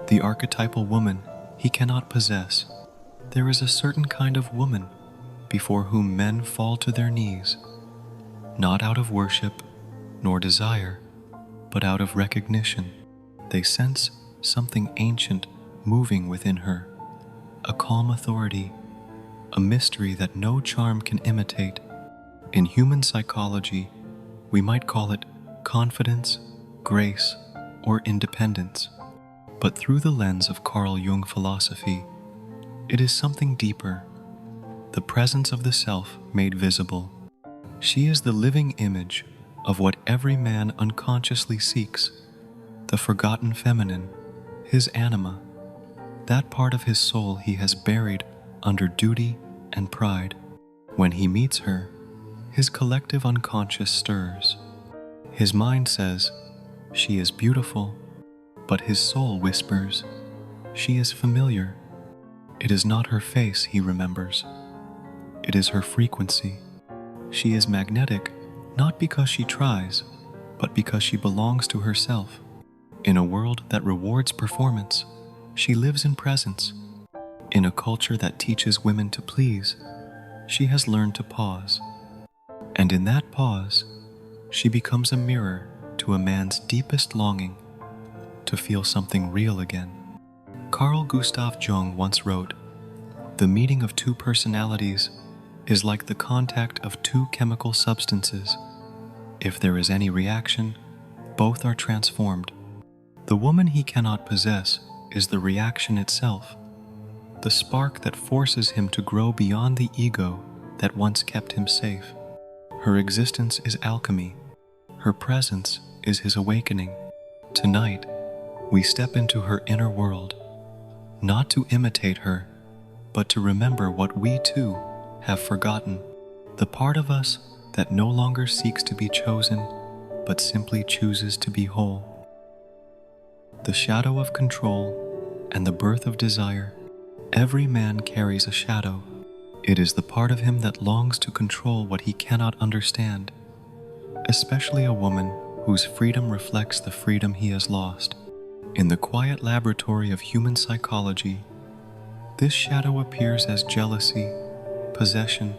the archetypal woman he cannot possess. There is a certain kind of woman before whom men fall to their knees, not out of worship nor desire, but out of recognition. They sense something ancient moving within her, a calm authority, a mystery that no charm can imitate. In human psychology, we might call it confidence, grace, or independence. But through the lens of Carl Jung philosophy, it is something deeper, the presence of the self made visible. She is the living image of what every man unconsciously seeks, the forgotten feminine, his anima, that part of his soul he has buried under duty and pride. When he meets her, his collective unconscious stirs. His mind says, she is beautiful, but his soul whispers, she is familiar. It is not her face he remembers. It is her frequency. She is magnetic, not because she tries, but because she belongs to herself. In a world that rewards performance, she lives in presence. In a culture that teaches women to please, she has learned to pause. And in that pause, she becomes a mirror to a man's deepest longing, to feel something real again. Carl Gustav Jung once wrote, "The meeting of two personalities is like the contact of two chemical substances. If there is any reaction, both are transformed. The woman he cannot possess is the reaction itself, the spark that forces him to grow beyond the ego that once kept him safe. Her existence is alchemy. Her presence is his awakening. Tonight, we step into her inner world, not to imitate her, but to remember what we too have forgotten, the part of us that no longer seeks to be chosen, but simply chooses to be whole. The shadow of control and the birth of desire. Every man carries a shadow. It is the part of him that longs to control what he cannot understand, especially a woman whose freedom reflects the freedom he has lost. In the quiet laboratory of human psychology, this shadow appears as jealousy, possession,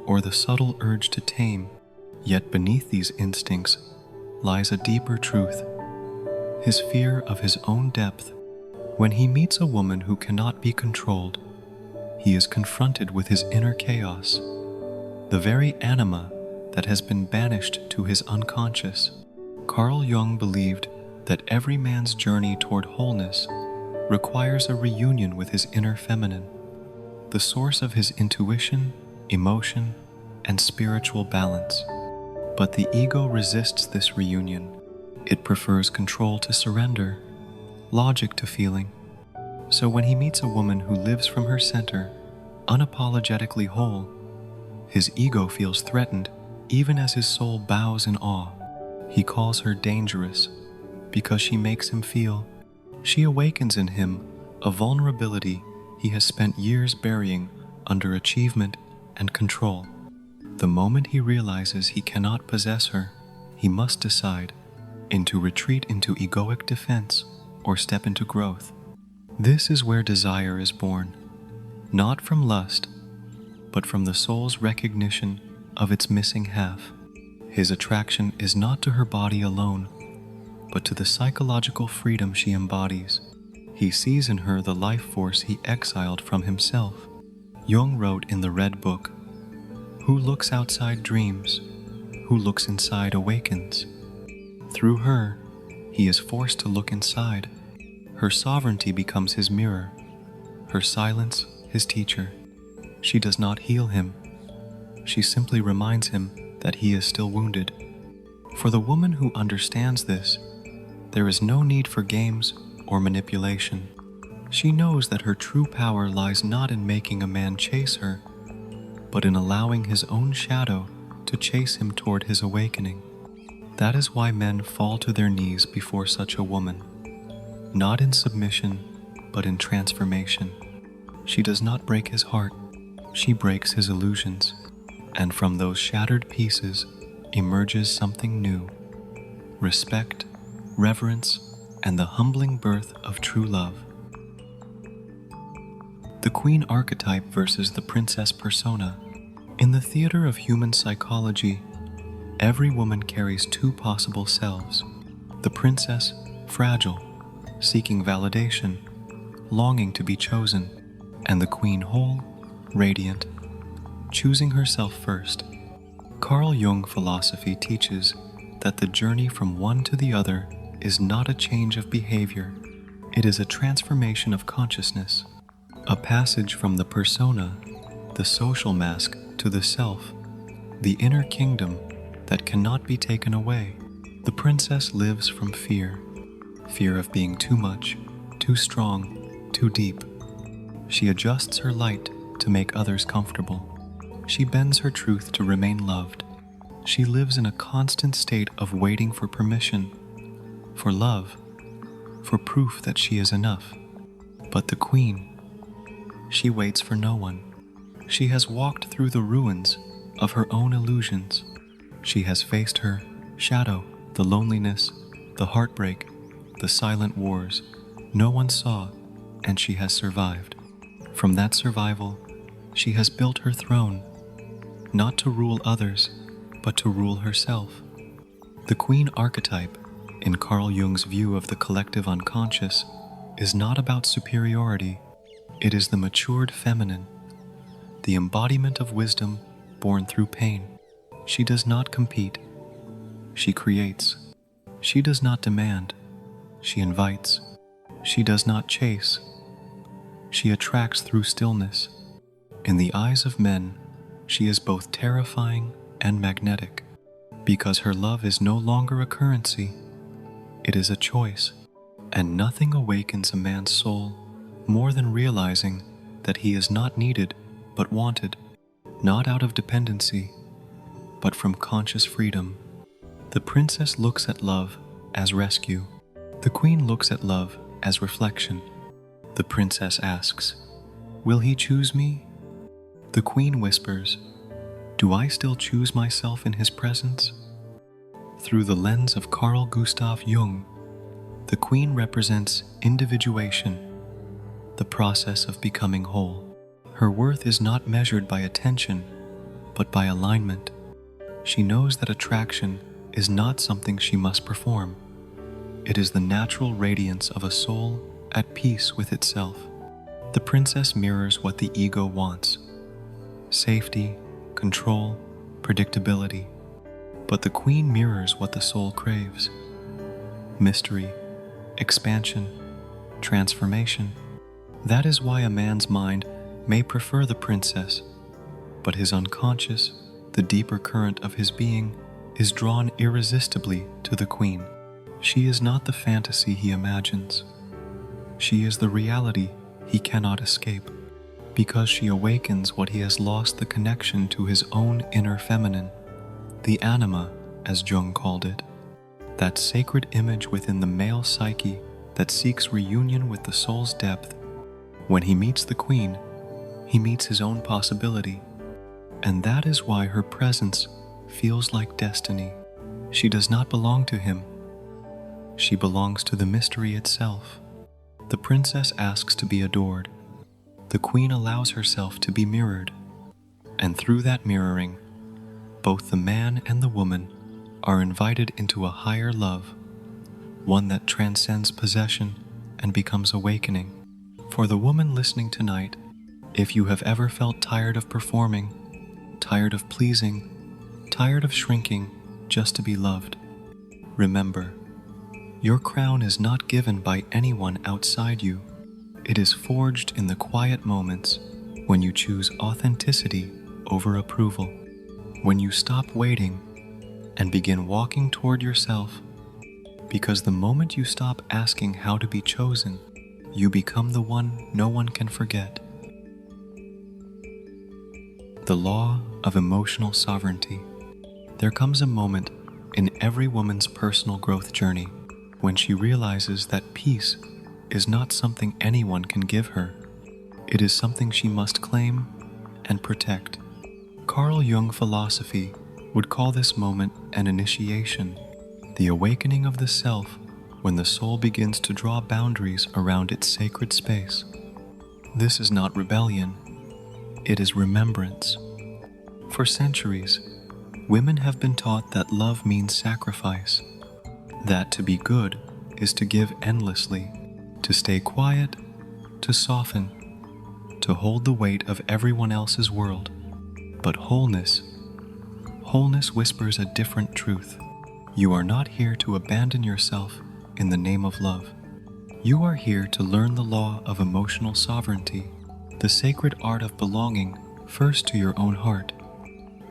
or the subtle urge to tame. Yet beneath these instincts lies a deeper truth, his fear of his own depth. When he meets a woman who cannot be controlled, he is confronted with his inner chaos, the very anima that has been banished to his unconscious. Carl Jung believed that every man's journey toward wholeness requires a reunion with his inner feminine, the source of his intuition, emotion, and spiritual balance. But the ego resists this reunion. It prefers control to surrender, logic to feeling. So when he meets a woman who lives from her center, unapologetically whole, his ego feels threatened even as his soul bows in awe. He calls her dangerous because she makes him feel. She awakens in him a vulnerability he has spent years burying under achievement and control. The moment he realizes he cannot possess her, he must decide to retreat into egoic defense or step into growth. This is where desire is born, not from lust, but from the soul's recognition of its missing half. His attraction is not to her body alone, but to the psychological freedom she embodies. He sees in her the life force he exiled from himself. Jung wrote in the Red Book, "Who looks outside dreams, who looks inside awakens." Through her, he is forced to look inside. Her sovereignty becomes his mirror, her silence his teacher. She does not heal him. She simply reminds him that he is still wounded. For the woman who understands this, there is no need for games or manipulation. She knows that her true power lies not in making a man chase her, but in allowing his own shadow to chase him toward his awakening. That is why men fall to their knees before such a woman, not in submission, but in transformation. She does not break his heart, she breaks his illusions, and from those shattered pieces emerges something new: respect, reverence, and the humbling birth of true love. The Queen Archetype versus the Princess Persona. In the theater of human psychology, every woman carries two possible selves: the princess, fragile, seeking validation, longing to be chosen, and the queen, whole, radiant, choosing herself first. Carl Jung philosophy teaches that the journey from one to the other is not a change of behavior, it is a transformation of consciousness, a passage from the persona, the social mask, to the self, the inner kingdom that cannot be taken away. The princess lives from fear of being too much, too strong, too deep. She adjusts her light to make others comfortable. She bends her truth to remain loved. She lives in a constant state of waiting for permission, for love, for proof that she is enough. But the queen, she waits for no one. She has walked through the ruins of her own illusions. She has faced her shadow, the loneliness, the heartbreak, the silent wars no one saw, and she has survived. From that survival, she has built her throne, not to rule others, but to rule herself. The Queen Archetype, in Carl Jung's view of the collective unconscious, is not about superiority. It is the matured feminine, the embodiment of wisdom born through pain. She does not compete. She creates. She does not demand. She invites. She does not chase. She attracts through stillness. In the eyes of men, she is both terrifying and magnetic, because her love is no longer a currency. It is a choice, and nothing awakens a man's soul more than realizing that he is not needed but wanted, not out of dependency, but from conscious freedom. The princess looks at love as rescue. The queen looks at love as reflection. The princess asks, "Will he choose me?" The queen whispers, "Do I still choose myself in his presence?" Through the lens of Carl Gustav Jung, the queen represents individuation, the process of becoming whole. Her worth is not measured by attention, but by alignment. She knows that attraction is not something she must perform. It is the natural radiance of a soul at peace with itself. The princess mirrors what the ego wants: safety, control, predictability. But the queen mirrors what the soul craves: mystery, expansion, transformation. That is why a man's mind may prefer the princess, but his unconscious, the deeper current of his being, is drawn irresistibly to the queen. She is not the fantasy he imagines. She is the reality he cannot escape, because she awakens what he has lost the connection to his own inner feminine, the anima, as Jung called it, that sacred image within the male psyche that seeks reunion with the soul's depth. When he meets the queen, he meets his own possibility, and that is why her presence feels like destiny. She does not belong to him. She belongs to the mystery itself. The princess asks to be adored. The queen allows herself to be mirrored. And through that mirroring, both the man and the woman are invited into a higher love, one that transcends possession and becomes awakening. For the woman listening tonight, if you have ever felt tired of performing, tired of pleasing, tired of shrinking just to be loved, remember, your crown is not given by anyone outside you. It is forged in the quiet moments when you choose authenticity over approval, when you stop waiting and begin walking toward yourself, because the moment you stop asking how to be chosen, you become the one no one can forget. The law of emotional sovereignty. There comes a moment in every woman's personal growth journey when she realizes that peace is not something anyone can give her. It is something she must claim and protect. Carl Jung philosophy would call this moment an initiation, the awakening of the self when the soul begins to draw boundaries around its sacred space. This is not rebellion, it is remembrance. For centuries, women have been taught that love means sacrifice, that to be good is to give endlessly, to stay quiet, to soften, to hold the weight of everyone else's world. But wholeness whispers a different truth. You are not here to abandon yourself in the name of love. You are here to learn the law of emotional sovereignty, the sacred art of belonging first to your own heart.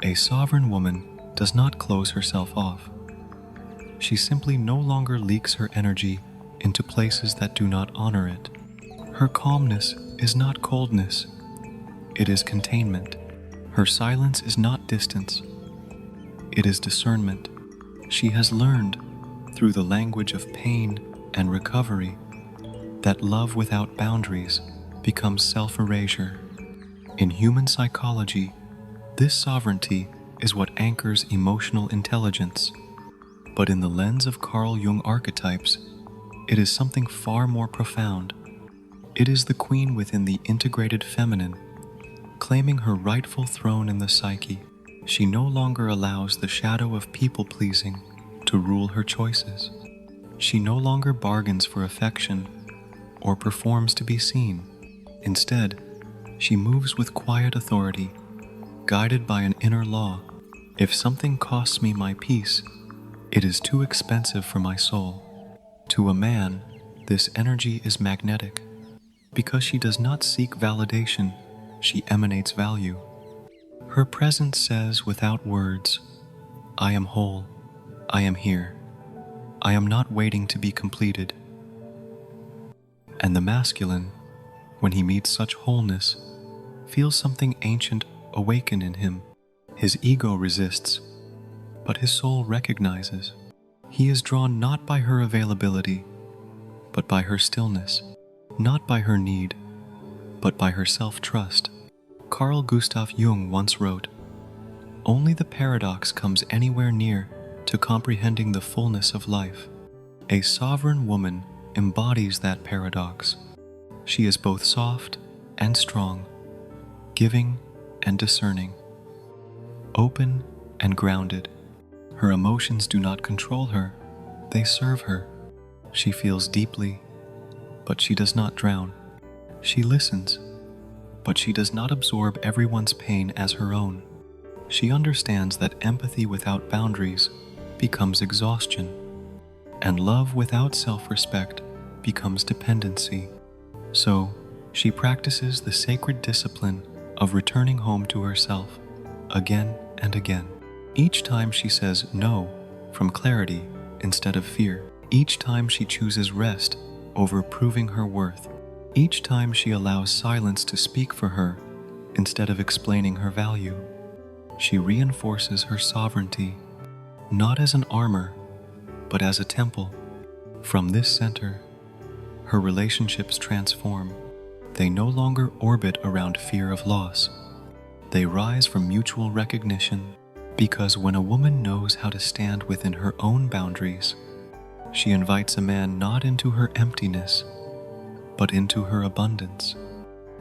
A sovereign woman does not close herself off. She simply no longer leaks her energy into places that do not honor it. Her calmness is not coldness, it is containment. Her silence is not distance, it is discernment. She has learned, through the language of pain and recovery, that love without boundaries becomes self-erasure. In human psychology, this sovereignty is what anchors emotional intelligence. But in the lens of Carl Jung archetypes, it is something far more profound. It is the queen within the integrated feminine, claiming her rightful throne in the psyche. She no longer allows the shadow of people-pleasing to rule her choices. She no longer bargains for affection or performs to be seen. Instead, she moves with quiet authority, guided by an inner law. If something costs me my peace, it is too expensive for my soul. To a man, this energy is magnetic. Because she does not seek validation, she emanates value. Her presence says without words, I am whole, I am here, I am not waiting to be completed. And the masculine, when he meets such wholeness, feels something ancient awaken in him. His ego resists, but his soul recognizes. He is drawn not by her availability, but by her stillness, not by her need, but by her self-trust. Carl Gustav Jung once wrote, "Only the paradox comes anywhere near to comprehending the fullness of life. A sovereign woman embodies that paradox. She is both soft and strong, giving and discerning, open and grounded. Her emotions do not control her, they serve her. She feels deeply, but she does not drown. She listens, but she does not absorb everyone's pain as her own. She understands that empathy without boundaries becomes exhaustion, and love without self-respect becomes dependency. So, she practices the sacred discipline of returning home to herself, again and again. Each time she says no from clarity instead of fear. Each time she chooses rest over proving her worth. Each time she allows silence to speak for her instead of explaining her value. She reinforces her sovereignty, not as an armor, but as a temple. From this center, her relationships transform. They no longer orbit around fear of loss. They rise from mutual recognition, because when a woman knows how to stand within her own boundaries, she invites a man not into her emptiness, but into her abundance.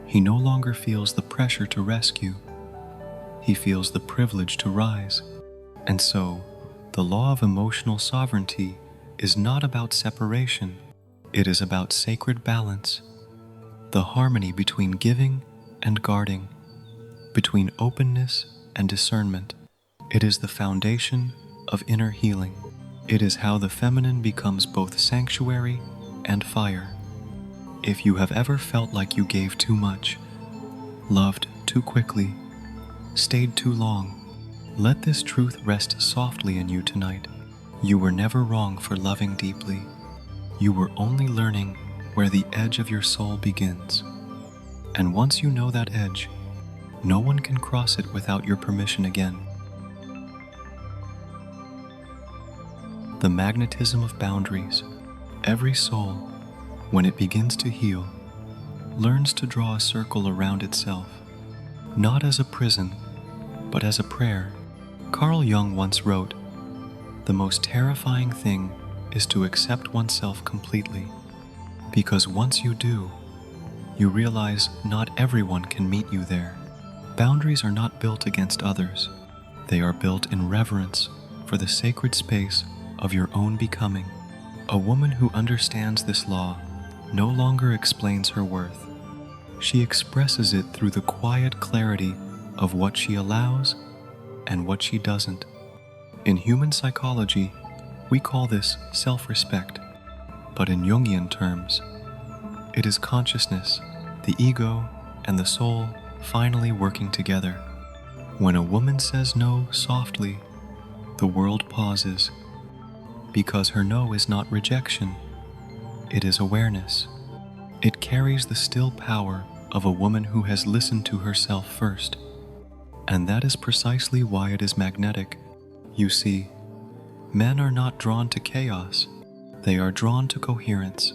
He no longer feels the pressure to rescue. He feels the privilege to rise. And so, the law of emotional sovereignty is not about separation. It is about sacred balance, the harmony between giving and guarding, between openness and discernment. It is the foundation of inner healing. It is how the feminine becomes both sanctuary and fire. If you have ever felt like you gave too much, loved too quickly, stayed too long, let this truth rest softly in you tonight. You were never wrong for loving deeply. You were only learning where the edge of your soul begins. And once you know that edge, no one can cross it without your permission again. The magnetism of boundaries. Every soul, when it begins to heal, learns to draw a circle around itself, not as a prison, but as a prayer. Carl Jung once wrote, "The most terrifying thing is to accept oneself completely, because once you do, you realize not everyone can meet you there. Boundaries are not built against others. They are built in reverence for the sacred space of your own becoming. A woman who understands this law no longer explains her worth. She expresses it through the quiet clarity of what she allows and what she doesn't. In human psychology, we call this self-respect, but in Jungian terms, it is consciousness, the ego, and the soul finally working together. When a woman says no softly, the world pauses, because her no is not rejection, it is awareness. It carries the still power of a woman who has listened to herself first. And that is precisely why it is magnetic. You see, men are not drawn to chaos, they are drawn to coherence.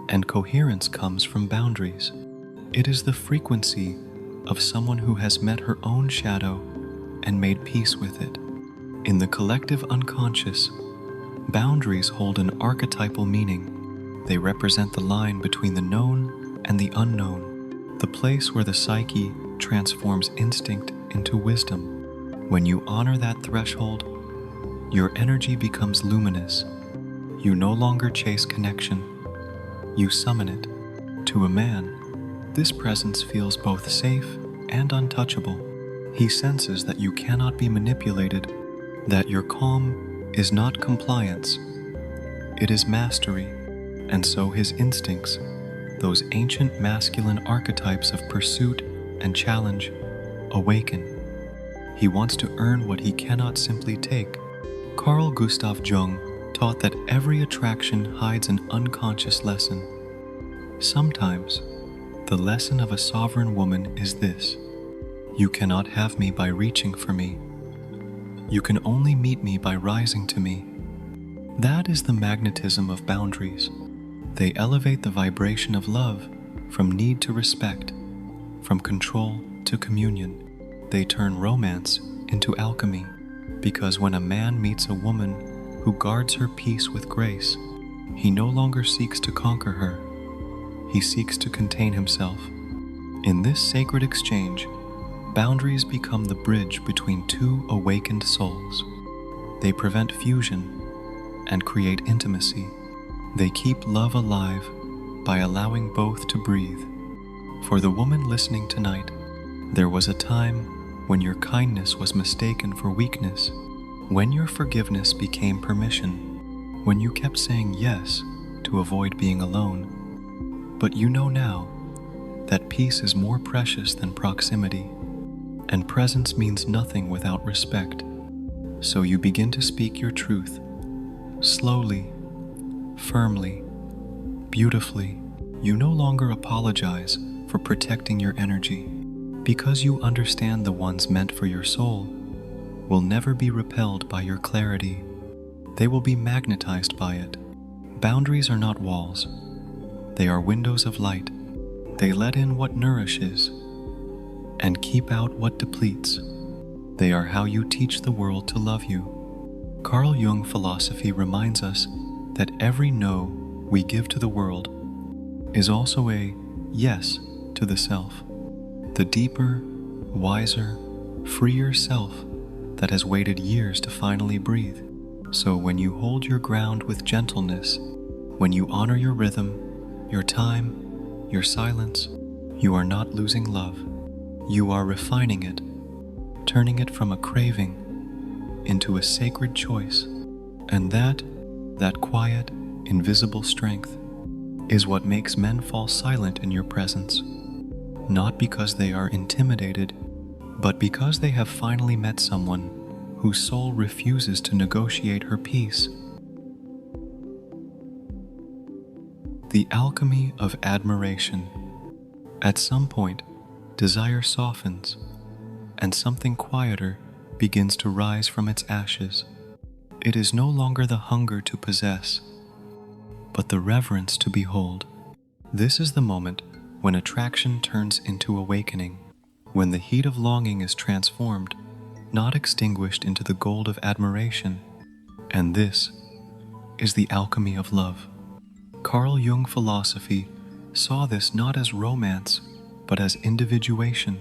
And coherence comes from boundaries. It is the frequency of someone who has met her own shadow and made peace with it. In the collective unconscious, boundaries hold an archetypal meaning. They represent the line between the known and the unknown, the place where the psyche transforms instinct into wisdom. When you honor that threshold, your energy becomes luminous. You no longer chase connection, you summon it. To a man, this presence feels both safe and untouchable. He senses that you cannot be manipulated, that your calm is not compliance, it is mastery, and so his instincts, those ancient masculine archetypes of pursuit and challenge, awaken. He wants to earn what he cannot simply take. Carl Jung taught that every attraction hides an unconscious lesson. Sometimes, the lesson of a sovereign woman is this: you cannot have me by reaching for me. You can only meet me by rising to me. That is the magnetism of boundaries. They elevate the vibration of love from need to respect, from control to communion. They turn romance into alchemy, because when a man meets a woman who guards her peace with grace, he no longer seeks to conquer her. He seeks to contain himself. In this sacred exchange, boundaries become the bridge between two awakened souls. They prevent fusion and create intimacy. They keep love alive by allowing both to breathe. For the woman listening tonight, there was a time when your kindness was mistaken for weakness, when your forgiveness became permission, when you kept saying yes to avoid being alone. But you know now that peace is more precious than proximity, and presence means nothing without respect. So you begin to speak your truth, slowly, firmly, beautifully. You no longer apologize for protecting your energy, because you understand the ones meant for your soul will never be repelled by your clarity. They will be magnetized by it. Boundaries are not walls. They are windows of light. They let in what nourishes and keep out what depletes. They are how you teach the world to love you. Carl Jung philosophy reminds us that every no we give to the world is also a yes to the self, the deeper, wiser, freer self that has waited years to finally breathe. So when you hold your ground with gentleness, when you honor your rhythm, your time, your silence, you are not losing love. You are refining it, turning it from a craving into a sacred choice. And that quiet, invisible strength is what makes men fall silent in your presence, not because they are intimidated, but because they have finally met someone whose soul refuses to negotiate her peace. The Alchemy of Admiration. At some point, desire softens, and something quieter begins to rise from its ashes. It is no longer the hunger to possess, but the reverence to behold. This is the moment when attraction turns into awakening, when the heat of longing is transformed, not extinguished, into the gold of admiration. And this is the alchemy of love. Carl Jung philosophy saw this not as romance, but as individuation,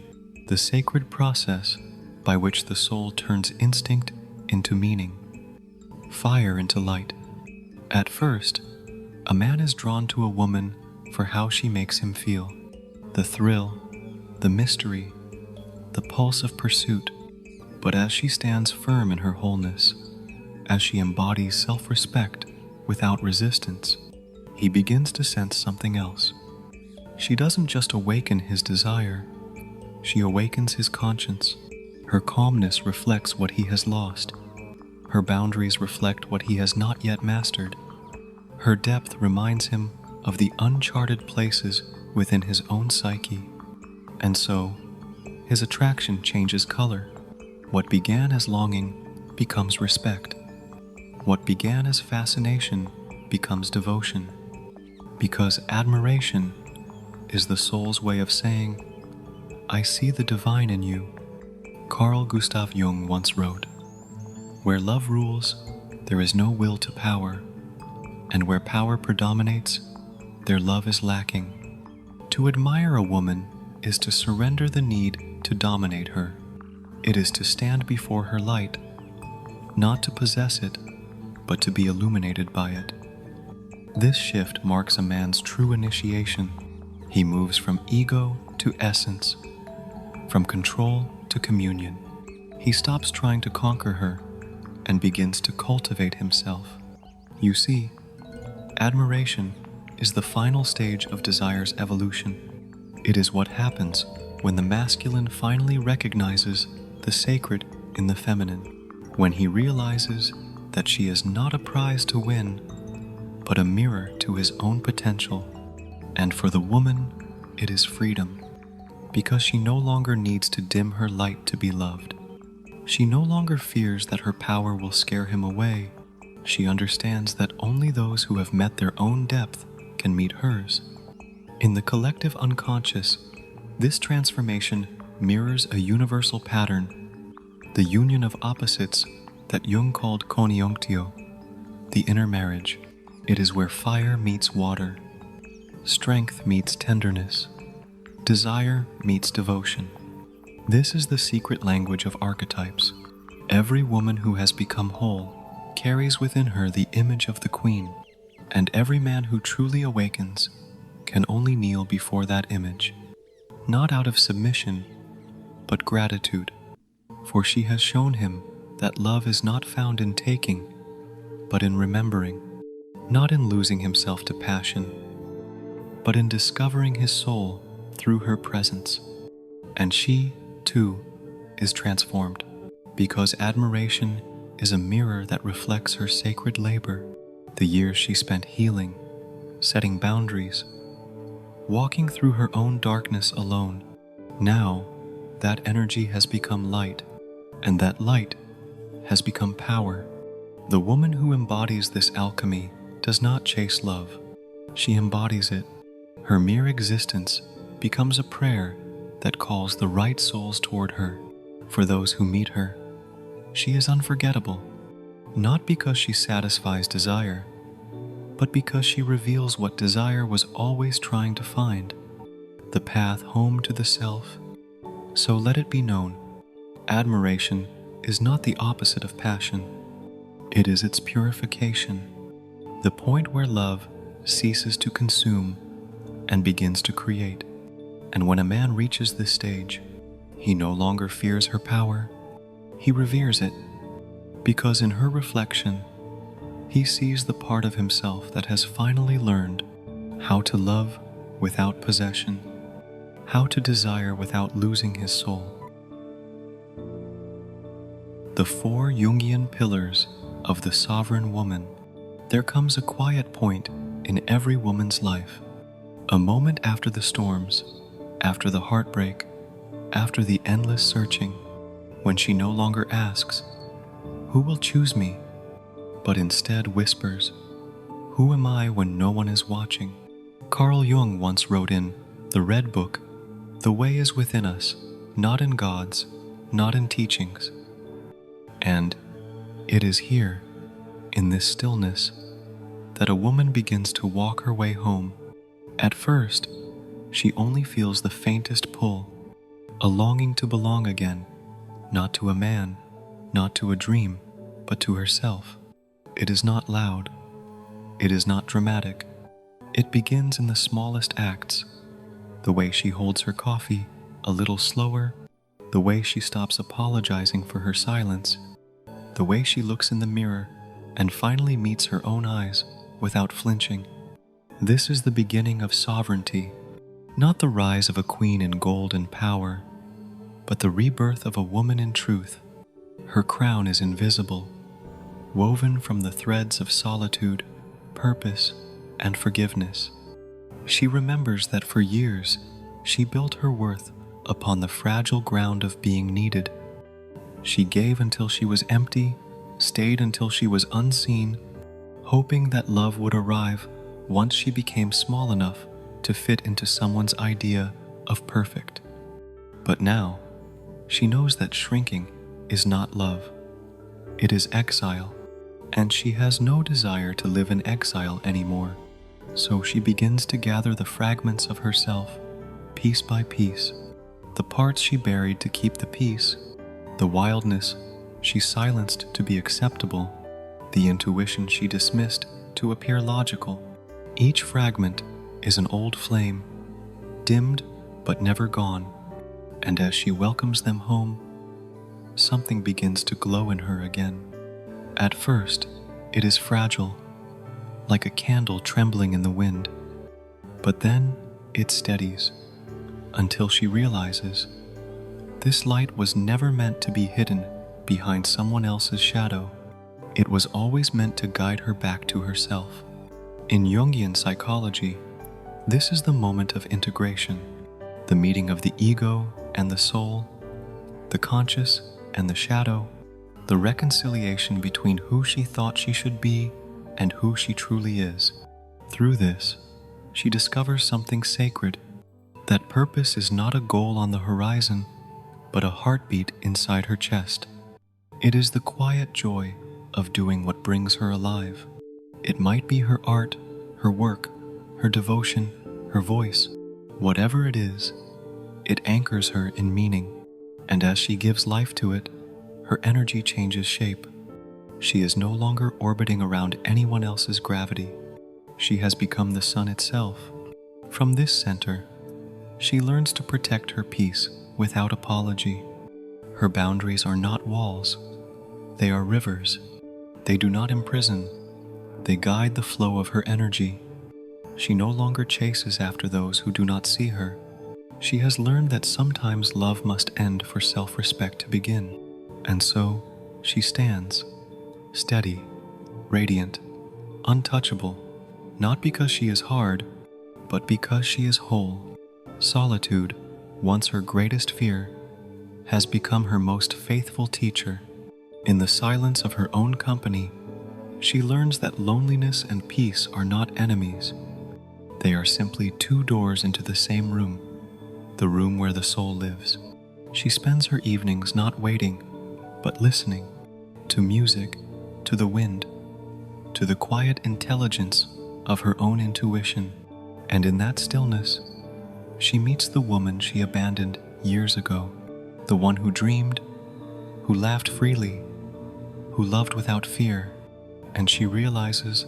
the sacred process by which the soul turns instinct into meaning, fire into light. At first, a man is drawn to a woman for how she makes him feel, the thrill, the mystery, the pulse of pursuit. But as she stands firm in her wholeness, as she embodies self-respect without resistance, he begins to sense something else. She doesn't just awaken his desire, she awakens his conscience. Her calmness reflects what he has lost. Her boundaries reflect what he has not yet mastered. Her depth reminds him of the uncharted places within his own psyche. And so, his attraction changes color. What began as longing becomes respect. What began as fascination becomes devotion. Because admiration is the soul's way of saying, "I see the divine in you." Carl Gustav Jung once wrote, "Where love rules, there is no will to power, and where power predominates, their love is lacking." To admire a woman is to surrender the need to dominate her. It is to stand before her light, not to possess it, but to be illuminated by it. This shift marks a man's true initiation. He moves from ego to essence, from control to communion. He stops trying to conquer her and begins to cultivate himself. You see, admiration is the final stage of desire's evolution. It is what happens when the masculine finally recognizes the sacred in the feminine, when he realizes that she is not a prize to win, but a mirror to his own potential. And for the woman, it is freedom, because she no longer needs to dim her light to be loved. She no longer fears that her power will scare him away. She understands that only those who have met their own depth can meet hers. In the collective unconscious, this transformation mirrors a universal pattern, the union of opposites that Jung called conjunctio, the inner marriage. It is where fire meets water, strength meets tenderness, desire meets devotion. This is the secret language of archetypes. Every woman who has become whole carries within her the image of the queen, and every man who truly awakens can only kneel before that image, not out of submission, but gratitude, for she has shown him that love is not found in taking, but in remembering, not in losing himself to passion, but in discovering his soul through her presence. And she, too, is transformed, because admiration is a mirror that reflects her sacred labor, the years she spent healing, setting boundaries, walking through her own darkness alone. Now, that energy has become light, and that light has become power. The woman who embodies this alchemy does not chase love. She embodies it. Her mere existence becomes a prayer that calls the right souls toward her. For those who meet her, she is unforgettable, not because she satisfies desire, but because she reveals what desire was always trying to find, the path home to the self. So let it be known, admiration is not the opposite of passion. It is its purification, the point where love ceases to consume and begins to create. And when a man reaches this stage, he no longer fears her power, he reveres it, because in her reflection, he sees the part of himself that has finally learned how to love without possession, how to desire without losing his soul. The 4 Jungian pillars of the sovereign woman. There comes a quiet point in every woman's life, a moment after the storms, after the heartbreak, after the endless searching, when she no longer asks, "Who will choose me?" but instead whispers, "Who am I when no one is watching?" Carl Jung once wrote in The Red Book, "The way is within us, not in gods, not in teachings." And it is here, in this stillness, that a woman begins to walk her way home. At first, she only feels the faintest pull, a longing to belong again, not to a man, not to a dream, but to herself. It is not loud. It is not dramatic. It begins in the smallest acts. The way she holds her coffee a little slower, the way she stops apologizing for her silence, the way she looks in the mirror and finally meets her own eyes without flinching. This is the beginning of sovereignty, not the rise of a queen in gold and power, but the rebirth of a woman in truth. Her crown is invisible, woven from the threads of solitude, purpose, and forgiveness. She remembers that for years she built her worth upon the fragile ground of being needed. She gave until she was empty, stayed until she was unseen, hoping that love would arrive once she became small enough to fit into someone's idea of perfect. But now, she knows that shrinking is not love. It is exile, and she has no desire to live in exile anymore. So she begins to gather the fragments of herself, piece by piece, the parts she buried to keep the peace, the wildness she silenced to be acceptable, the intuition she dismissed to appear logical. Each fragment is an old flame, dimmed but never gone, and as she welcomes them home, something begins to glow in her again. At first, it is fragile, like a candle trembling in the wind, but then it steadies until she realizes this light was never meant to be hidden behind someone else's shadow. It was always meant to guide her back to herself. In Jungian psychology, this is the moment of integration, the meeting of the ego and the soul, the conscious and the shadow, the reconciliation between who she thought she should be and who she truly is. Through this, she discovers something sacred, that purpose is not a goal on the horizon, but a heartbeat inside her chest. It is the quiet joy of doing what brings her alive. It might be her art, her work, her devotion, her voice. Whatever it is, it anchors her in meaning, and as she gives life to it, her energy changes shape. She is no longer orbiting around anyone else's gravity. She has become the sun itself. From this center, she learns to protect her peace without apology. Her boundaries are not walls. They are rivers. They do not imprison. They guide the flow of her energy. She no longer chases after those who do not see her. She has learned that sometimes love must end for self-respect to begin. And so, she stands, steady, radiant, untouchable, not because she is hard, but because she is whole. Solitude, once her greatest fear, has become her most faithful teacher. In the silence of her own company, she learns that loneliness and peace are not enemies. They are simply two doors into the same room, the room where the soul lives. She spends her evenings not waiting, but listening to music, to the wind, to the quiet intelligence of her own intuition. And in that stillness, she meets the woman she abandoned years ago, the one who dreamed, who laughed freely, who loved without fear, and she realizes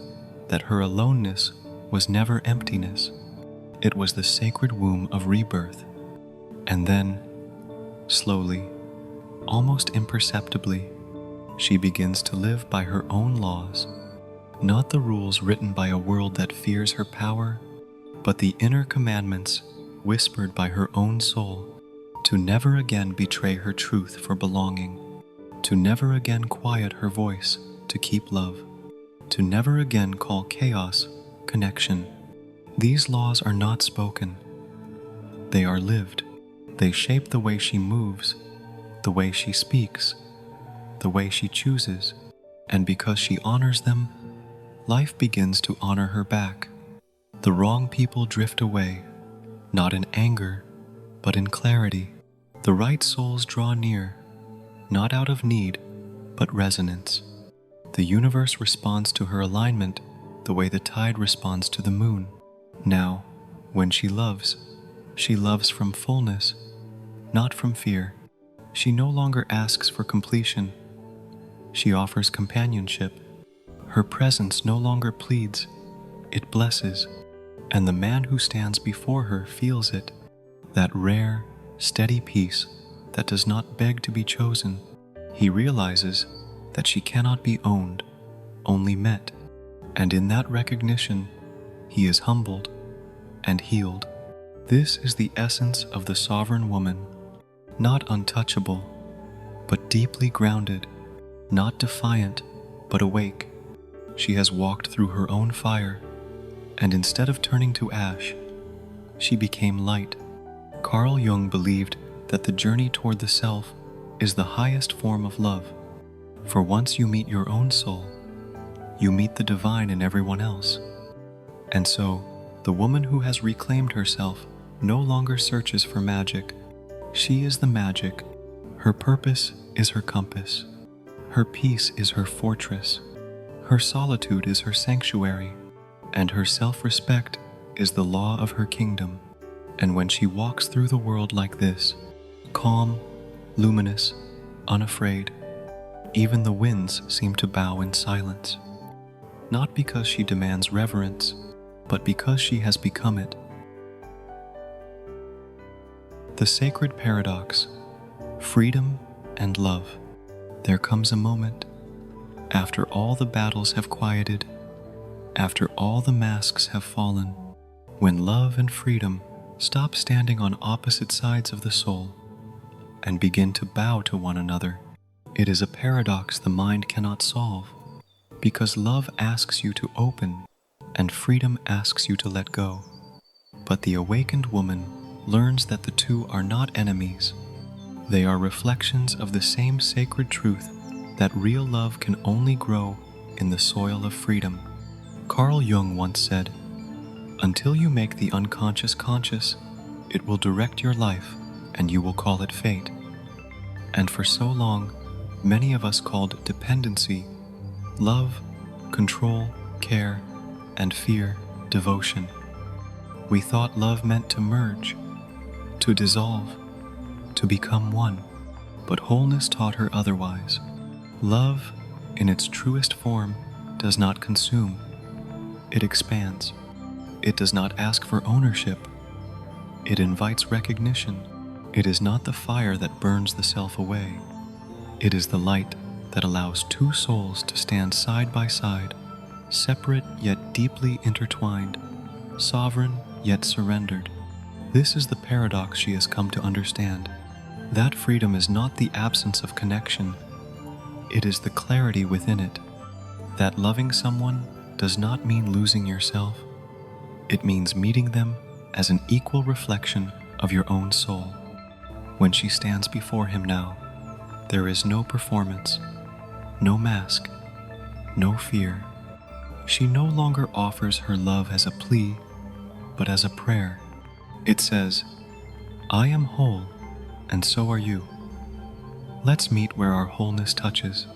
that her aloneness was never emptiness. It was the sacred womb of rebirth. And then, slowly, almost imperceptibly, she begins to live by her own laws, not the rules written by a world that fears her power, but the inner commandments whispered by her own soul, to never again betray her truth for belonging, to never again quiet her voice to keep love, to never again call chaos connection. These laws are not spoken. They are lived. They shape the way she moves, the way she speaks, the way she chooses, and because she honors them, life begins to honor her back. The wrong people drift away, not in anger, but in clarity. The right souls draw near, not out of need, but resonance. The universe responds to her alignment the way the tide responds to the moon. Now, when she loves from fullness, not from fear. She no longer asks for completion. She offers companionship. Her presence no longer pleads, it blesses. And the man who stands before her feels it, that rare, steady peace that does not beg to be chosen. He realizes that she cannot be owned, only met, and in that recognition, he is humbled and healed. This is the essence of the sovereign woman, not untouchable, but deeply grounded, not defiant, but awake. She has walked through her own fire, and instead of turning to ash, she became light. Carl Jung believed that the journey toward the self is the highest form of love, for once you meet your own soul, you meet the divine in everyone else. And so, the woman who has reclaimed herself no longer searches for magic. She is the magic. Her purpose is her compass. Her peace is her fortress. Her solitude is her sanctuary, and her self-respect is the law of her kingdom. And when she walks through the world like this, calm, luminous, unafraid, even the winds seem to bow in silence. Not because she demands reverence, but because she has become it. The sacred paradox, freedom and love. There comes a moment, after all the battles have quieted, after all the masks have fallen, when love and freedom stop standing on opposite sides of the soul and begin to bow to one another. It is a paradox the mind cannot solve, because love asks you to open and freedom asks you to let go. But the awakened woman learns that the two are not enemies. They are reflections of the same sacred truth that real love can only grow in the soil of freedom. Carl Jung once said, "Until you make the unconscious conscious, it will direct your life and you will call it fate." And for so long, many of us called dependency, love, control, care, and fear devotion. We thought love meant to merge, to dissolve, to become one, but wholeness taught her otherwise. Love, in its truest form, does not consume. It expands. It does not ask for ownership. It invites recognition. It is not the fire that burns the self away. It is the light that allows two souls to stand side by side, separate yet deeply intertwined, sovereign yet surrendered. This is the paradox she has come to understand. That freedom is not the absence of connection. It is the clarity within it. That loving someone does not mean losing yourself. It means meeting them as an equal reflection of your own soul. When she stands before him now, there is no performance, no mask, no fear. She no longer offers her love as a plea, but as a prayer. It says, "I am whole, and so are you. Let's meet where our wholeness touches."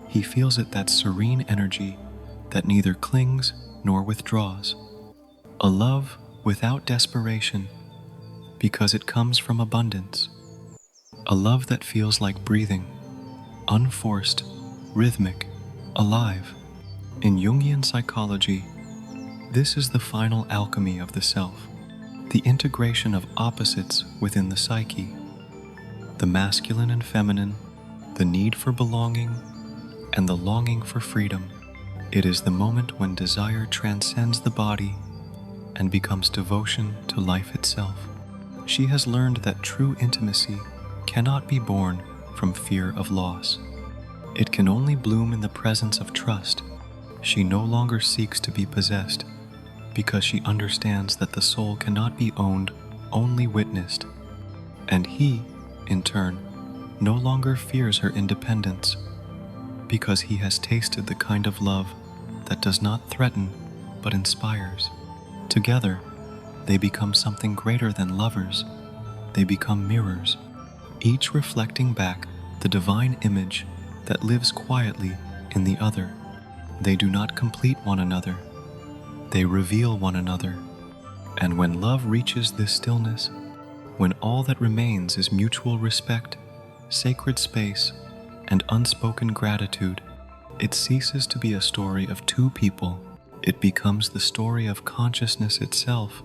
He feels it, that serene energy that neither clings nor withdraws. A love without desperation, because it comes from abundance. A love that feels like breathing, unforced, rhythmic, alive. In Jungian psychology, this is the final alchemy of the self, the integration of opposites within the psyche, the masculine and feminine, the need for belonging, and the longing for freedom. It is the moment when desire transcends the body and becomes devotion to life itself. She has learned that true intimacy cannot be born from fear of loss. It can only bloom in the presence of trust. She no longer seeks to be possessed, because she understands that the soul cannot be owned, only witnessed. And he, in turn, no longer fears her independence, because he has tasted the kind of love that does not threaten but inspires. Together, they become something greater than lovers. They become mirrors, each reflecting back the divine image that lives quietly in the other. They do not complete one another. They reveal one another. And when love reaches this stillness, when all that remains is mutual respect, sacred space, and unspoken gratitude, it ceases to be a story of two people. It becomes the story of consciousness itself,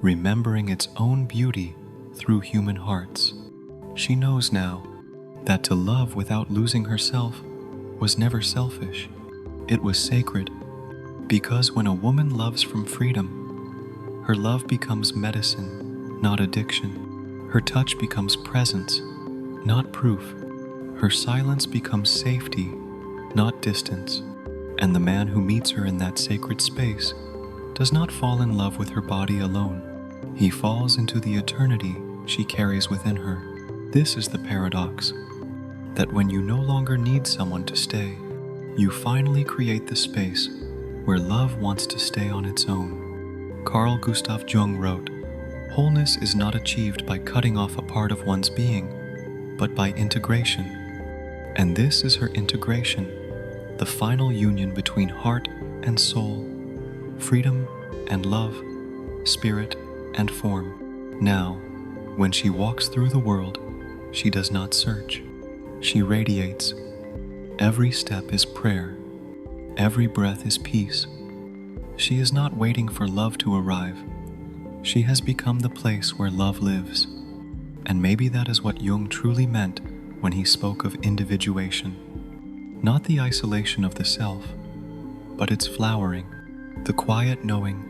remembering its own beauty through human hearts. She knows now that to love without losing herself was never selfish. It was sacred, because when a woman loves from freedom, her love becomes medicine, not addiction. Her touch becomes presence, not proof. Her silence becomes safety, not distance. And the man who meets her in that sacred space does not fall in love with her body alone. He falls into the eternity she carries within her. This is the paradox, that when you no longer need someone to stay, you finally create the space where love wants to stay on its own. Carl Gustav Jung wrote, "Wholeness is not achieved by cutting off a part of one's being, but by integration." And this is her integration, the final union between heart and soul, freedom and love, spirit and form. Now, when she walks through the world, she does not search. She radiates. Every step is prayer. Every breath is peace. She is not waiting for love to arrive. She has become the place where love lives. And maybe that is what Jung truly meant when he spoke of individuation. Not the isolation of the self, but its flowering, the quiet knowing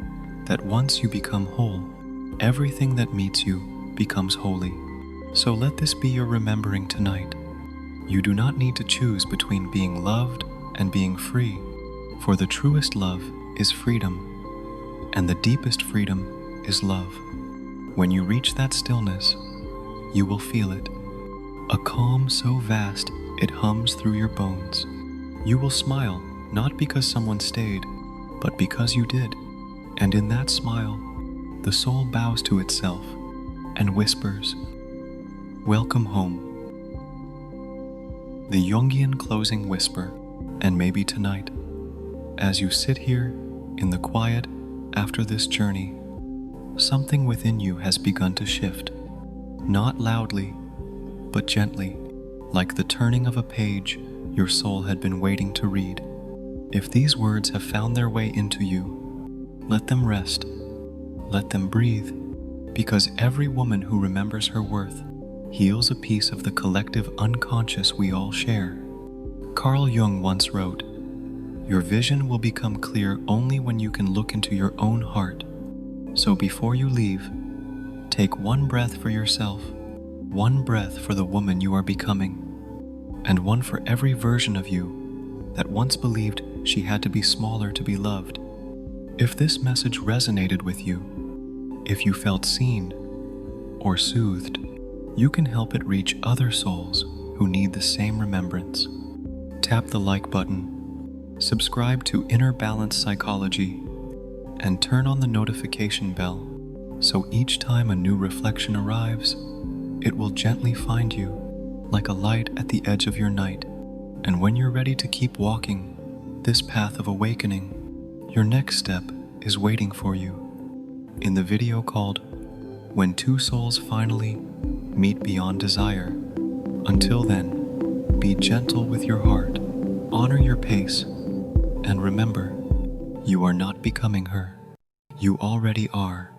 that once you become whole, everything that meets you becomes holy. So let this be your remembering tonight. You do not need to choose between being loved and being free, for the truest love is freedom, and the deepest freedom is love. When you reach that stillness, you will feel it, a calm so vast it hums through your bones. You will smile, not because someone stayed, but because you did. And in that smile, the soul bows to itself and whispers, "Welcome home." The Jungian closing whisper, and maybe tonight, as you sit here in the quiet after this journey, something within you has begun to shift, not loudly, but gently, like the turning of a page your soul had been waiting to read. If these words have found their way into you, let them rest, let them breathe, because every woman who remembers her worth heals a piece of the collective unconscious we all share. Carl Jung once wrote, "Your vision will become clear only when you can look into your own heart." So before you leave, take one breath for yourself, one breath for the woman you are becoming, and one for every version of you that once believed she had to be smaller to be loved. If this message resonated with you, if you felt seen or soothed, you can help it reach other souls who need the same remembrance. Tap the like button, subscribe to Inner Balance Psychology, and turn on the notification bell so each time a new reflection arrives, it will gently find you like a light at the edge of your night. And when you're ready to keep walking this path of awakening, your next step is waiting for you. In the video called "When Two Souls Finally Meet Beyond Desire." Until then, be gentle with your heart, honor your pace, and remember, you are not becoming her. You already are.